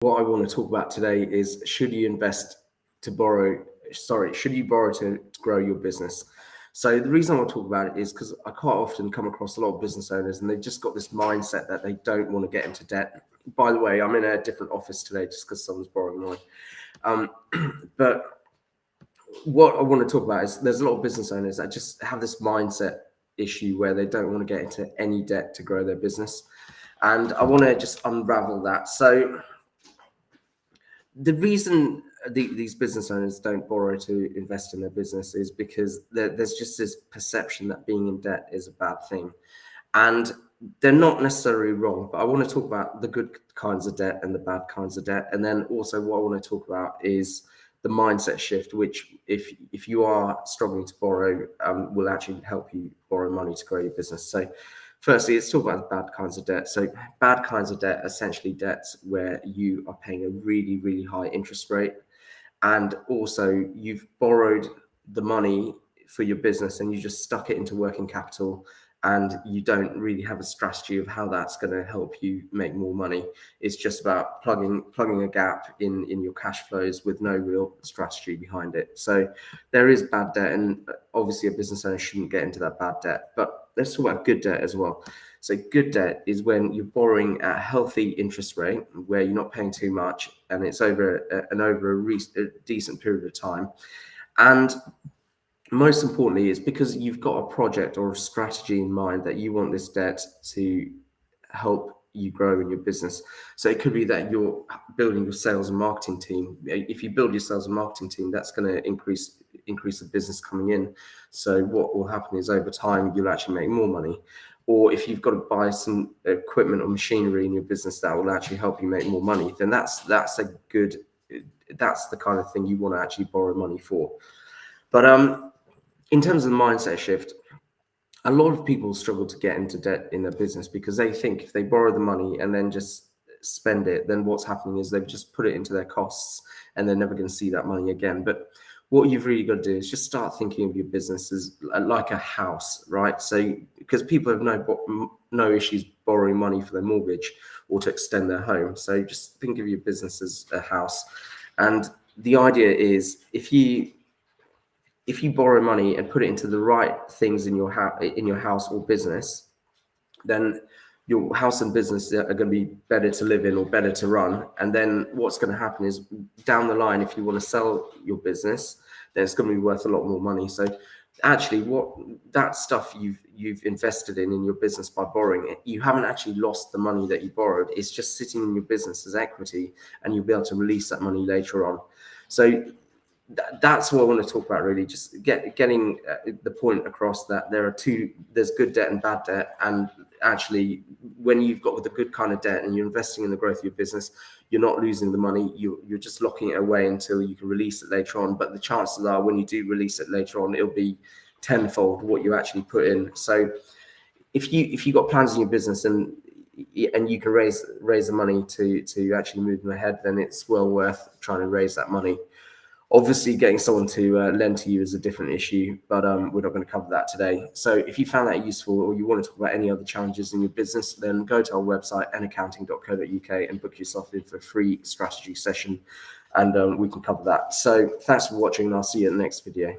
What I want to talk about today is should you borrow to grow your business? So the reason I want to talk about it is because I quite often come across a lot of business owners and they've just got this mindset that they don't want to get into debt. By the way, I'm in a different office today just because someone's borrowing mine. But what I want to talk about is there's a lot of business owners that just have this mindset issue where they don't want to get into any debt to grow their business. And I want to just unravel that. So the reason these business owners don't borrow to invest in their business is because there's just this perception that being in debt is a bad thing. And they're not necessarily wrong, but I want to talk about the good kinds of debt and the bad kinds of debt. And then also what I want to talk about is the mindset shift, which if you are struggling to borrow, will actually help you borrow money to grow your business. So firstly, let's talk about the bad kinds of debt. So bad kinds of debt, essentially debts where you are paying a really, really high interest rate. And also you've borrowed the money for your business and you just stuck it into working capital and you don't really have a strategy of how that's going to help you make more money. It's just about plugging a gap in your cash flows with no real strategy behind it. So there is bad debt, and obviously a business owner shouldn't get into that bad debt. But let's talk about good debt as well. So good debt is when you're borrowing at a healthy interest rate where you're not paying too much and it's over a decent period of time. And most importantly, it's because you've got a project or a strategy in mind that you want this debt to help you grow in your business. So it could be that you're building your sales and marketing team. If you build your sales and marketing team, that's going to increase the business coming in. So what will happen is over time, you'll actually make more money. Or if you've got to buy some equipment or machinery in your business that will actually help you make more money, then that's the kind of thing you want to actually borrow money for. But in terms of the mindset shift, a lot of people struggle to get into debt in their business because they think if they borrow the money and then just spend it, then what's happening is they've just put it into their costs and they're never going to see that money again. But what you've really got to do is just start thinking of your business as like a house, right? So because people have no issues borrowing money for their mortgage or to extend their home. So just think of your business as a house. And the idea is if you borrow money and put it into the right things in your house or business, then your house and business are going to be better to live in or better to run. And then what's going to happen is down the line, if you want to sell your business, then it's going to be worth a lot more money. So actually that stuff you've invested in your business by borrowing it, you haven't actually lost the money that you borrowed. It's just sitting in your business as equity and you'll be able to release that money later on. So that's what I want to talk about, really, just getting the point across that there's good debt and bad debt. And actually, when you've got the good kind of debt and you're investing in the growth of your business, you're not losing the money. You're just locking it away until you can release it later on. But the chances are when you do release it later on, it'll be tenfold what you actually put in. So if you got plans in your business and you can raise the money to actually move them ahead, then it's well worth trying to raise that money. Obviously, getting someone to lend to you is a different issue, but we're not going to cover that today. So if you found that useful or you want to talk about any other challenges in your business, then go to our website, naccounting.co.uk, and book yourself in for a free strategy session, and we can cover that. So thanks for watching, and I'll see you in the next video.